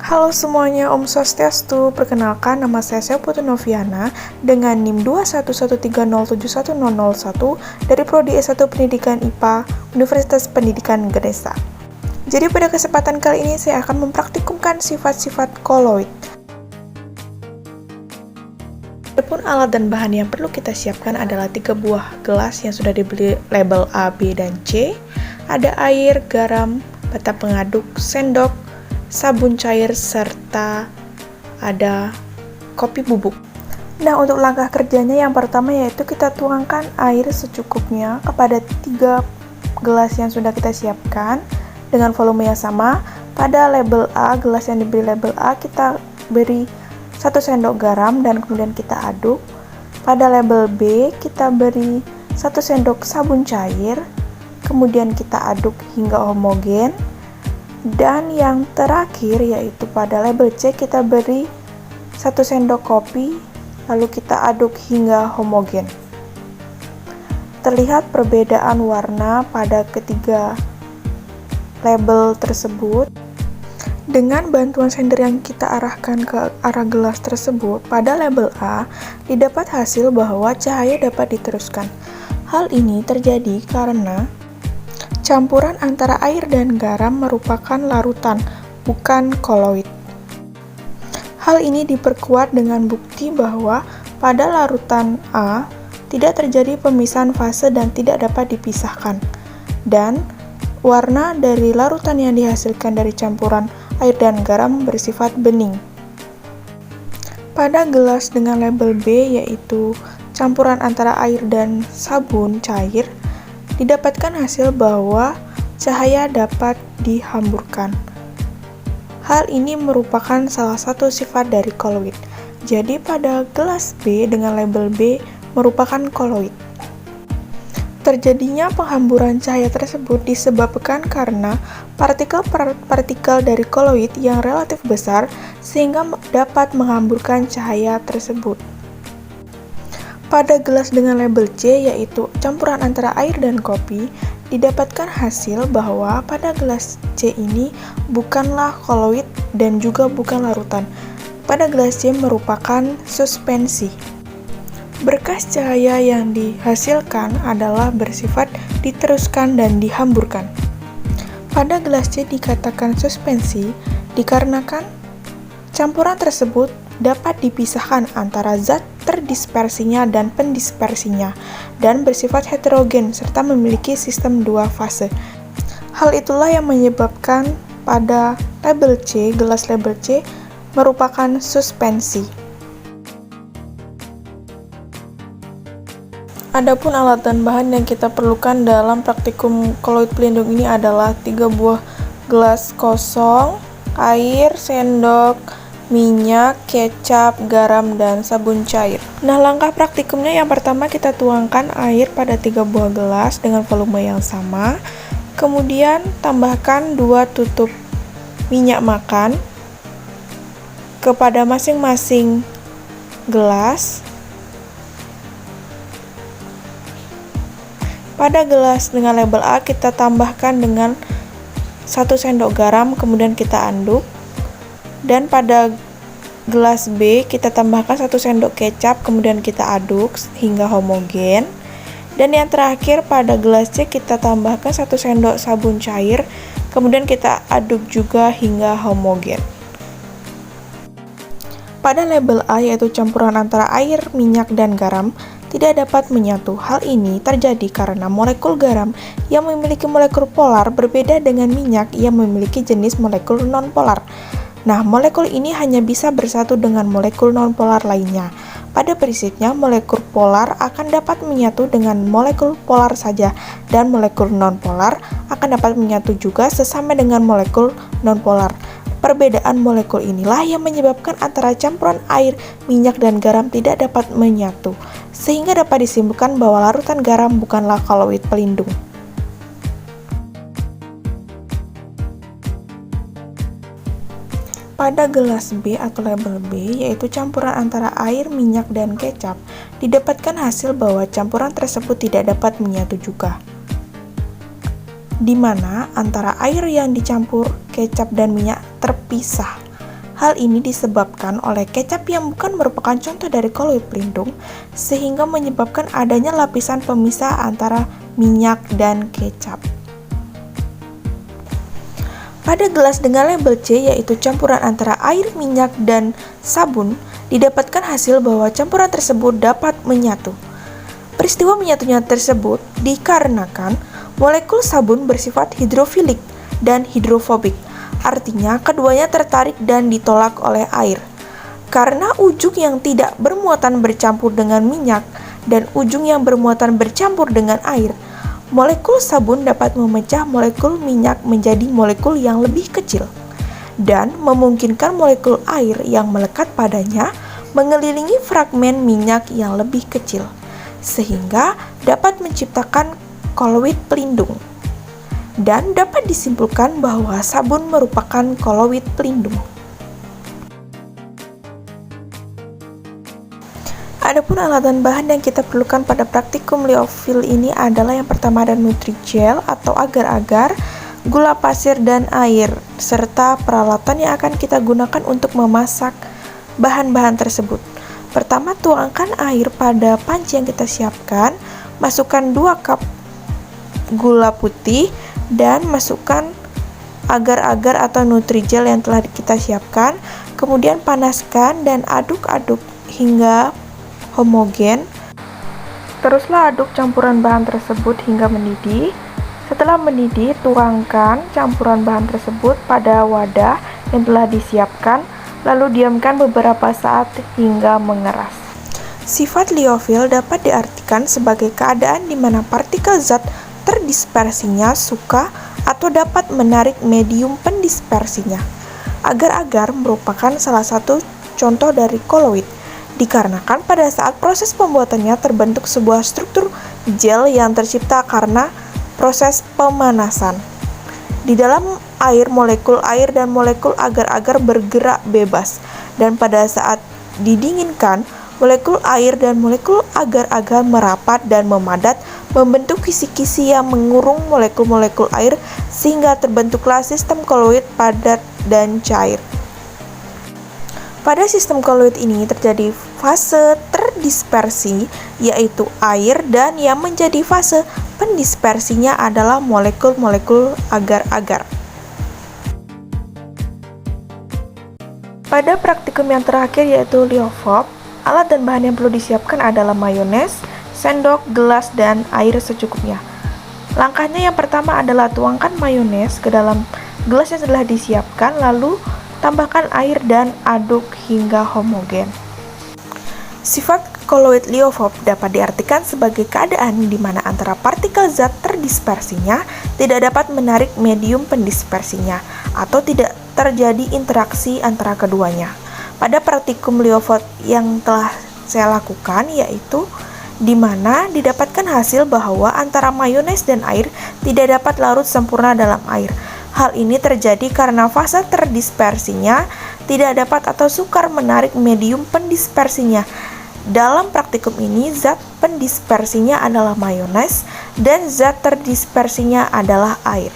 Halo semuanya, Om Swastiastu. Perkenalkan, nama saya Putu Noviana dengan NIM 211307101 dari Prodi S1 Pendidikan IPA Universitas Pendidikan Ganesha. Jadi pada kesempatan kali ini saya akan mempraktikumkan sifat-sifat koloid. Adapun alat dan bahan yang perlu kita siapkan adalah 3 buah gelas yang sudah diberi label A, B, dan C. Ada air, garam, bata pengaduk, sendok, sabun cair, serta ada kopi bubuk. Nah, untuk langkah kerjanya yang pertama yaitu kita tuangkan air secukupnya kepada 3 gelas yang sudah kita siapkan dengan volume yang sama. Pada label A, gelas yang diberi label A, kita beri 1 sendok garam dan kemudian kita aduk. Pada label B, kita beri 1 sendok sabun cair, kemudian kita aduk hingga homogen. Dan yang terakhir yaitu pada label C, kita beri 1 sendok kopi, lalu kita aduk hingga homogen. Terlihat perbedaan warna pada ketiga label tersebut. Dengan bantuan sender yang kita arahkan ke arah gelas tersebut, pada label A didapat hasil bahwa cahaya dapat diteruskan. Hal ini terjadi karena campuran antara air dan garam merupakan larutan, bukan koloid. Hal ini diperkuat dengan bukti bahwa pada larutan A tidak terjadi pemisahan fase dan tidak dapat dipisahkan. Dan warna dari larutan yang dihasilkan dari campuran air dan garam bersifat bening. Pada gelas dengan label B, yaitu campuran antara air dan sabun cair, didapatkan hasil bahwa cahaya dapat dihamburkan. Hal ini merupakan salah satu sifat dari koloid. Jadi pada gelas B dengan label B merupakan koloid. Terjadinya penghamburan cahaya tersebut disebabkan karena partikel-partikel dari koloid yang relatif besar sehingga dapat menghamburkan cahaya tersebut. Pada gelas dengan label C, yaitu campuran antara air dan kopi, didapatkan hasil bahwa pada gelas C ini bukanlah koloid dan juga bukan larutan. Pada gelas C merupakan suspensi. Berkas cahaya yang dihasilkan adalah bersifat diteruskan dan dihamburkan. Pada gelas C dikatakan suspensi dikarenakan campuran tersebut dapat dipisahkan antara zat terdispersinya dan pendispersinya dan bersifat heterogen serta memiliki sistem 2 fase. Hal itulah yang menyebabkan pada label C, gelas label C merupakan suspensi. Adapun alat dan bahan yang kita perlukan dalam praktikum koloid pelindung ini adalah 3 buah gelas kosong, air, sendok, minyak, kecap, garam, dan sabun cair. Nah, langkah praktikumnya yang pertama kita tuangkan air pada 3 buah gelas dengan volume yang sama. Kemudian tambahkan 2 tutup minyak makan kepada masing-masing gelas. Pada gelas dengan label A kita tambahkan dengan 1 sendok garam, kemudian kita aduk. Dan pada gelas B kita tambahkan 1 sendok kecap, kemudian kita aduk hingga homogen. Dan yang terakhir pada gelas C kita tambahkan 1 sendok sabun cair, kemudian kita aduk juga hingga homogen. Pada label A, yaitu campuran antara air, minyak, dan garam, tidak dapat menyatu. Hal ini terjadi karena molekul garam yang memiliki molekul polar berbeda dengan minyak yang memiliki jenis molekul nonpolar. Nah, molekul ini hanya bisa bersatu dengan molekul nonpolar lainnya. Pada prinsipnya, molekul polar akan dapat menyatu dengan molekul polar saja, dan molekul nonpolar akan dapat menyatu juga sesama dengan molekul nonpolar. Perbedaan molekul inilah yang menyebabkan antara campuran air, minyak, dan garam tidak dapat menyatu, sehingga dapat disimpulkan bahwa larutan garam bukanlah koloid pelindung. Pada gelas B atau label B, yaitu campuran antara air, minyak, dan kecap, didapatkan hasil bahwa campuran tersebut tidak dapat menyatu juga. di mana antara air yang dicampur kecap dan minyak terpisah. Hal ini disebabkan oleh kecap yang bukan merupakan contoh dari koloid pelindung, sehingga menyebabkan adanya lapisan pemisah antara minyak dan kecap. Pada gelas dengan label C, yaitu campuran antara air, minyak, dan sabun, didapatkan hasil bahwa campuran tersebut dapat menyatu. Peristiwa menyatunya tersebut dikarenakan molekul sabun bersifat hidrofilik dan hidrofobik. Artinya, keduanya tertarik dan ditolak oleh air. Karena ujung yang tidak bermuatan bercampur dengan minyak dan ujung yang bermuatan bercampur dengan air, molekul sabun dapat memecah molekul minyak menjadi molekul yang lebih kecil dan memungkinkan molekul air yang melekat padanya mengelilingi fragmen minyak yang lebih kecil, sehingga dapat menciptakan koloid pelindung. Dan dapat disimpulkan bahwa sabun merupakan koloid pelindung. Adapun alat dan bahan yang kita perlukan pada praktikum liofil ini adalah yang pertama ada Nutrijel atau agar-agar, gula pasir dan air, serta peralatan yang akan kita gunakan untuk memasak bahan-bahan tersebut. Pertama, tuangkan air pada panci yang kita siapkan, masukkan 2 cup gula putih, dan masukkan agar-agar atau Nutrijel yang telah kita siapkan. Kemudian panaskan dan aduk-aduk hingga homogen. Teruslah aduk campuran bahan tersebut hingga mendidih. Setelah mendidih, tuangkan campuran bahan tersebut pada wadah yang telah disiapkan, lalu diamkan beberapa saat hingga mengeras. Sifat liofil dapat diartikan sebagai keadaan di mana partikel zat terdispersinya suka atau dapat menarik medium pendispersinya. Agar-agar merupakan salah satu contoh dari koloid, dikarenakan pada saat proses pembuatannya terbentuk sebuah struktur gel yang tercipta karena proses pemanasan. Di dalam air, molekul air dan molekul agar-agar bergerak bebas, dan pada saat didinginkan, molekul air dan molekul agar-agar merapat dan memadat, membentuk kisi-kisi yang mengurung molekul-molekul air sehingga terbentuklah sistem koloid padat dan cair. Pada sistem koloid ini terjadi fase terdispersi, yaitu air, dan yang menjadi fase pendispersinya adalah molekul-molekul agar-agar. Pada praktikum yang terakhir yaitu liofop, alat dan bahan yang perlu disiapkan adalah mayones, sendok, gelas, dan air secukupnya. Langkahnya yang pertama adalah tuangkan mayones ke dalam gelas yang telah disiapkan, lalu tambahkan air dan aduk hingga homogen. Sifat koloid liofop dapat diartikan sebagai keadaan di mana antara partikel zat terdispersinya tidak dapat menarik medium pendispersinya atau tidak terjadi interaksi antara keduanya. Pada praktikum liofop yang telah saya lakukan, yaitu di mana didapatkan hasil bahwa antara mayones dan air tidak dapat larut sempurna dalam air. Hal ini terjadi karena fase terdispersinya tidak dapat atau sukar menarik medium pendispersinya. Dalam praktikum ini, zat pendispersinya adalah mayones dan zat terdispersinya adalah air.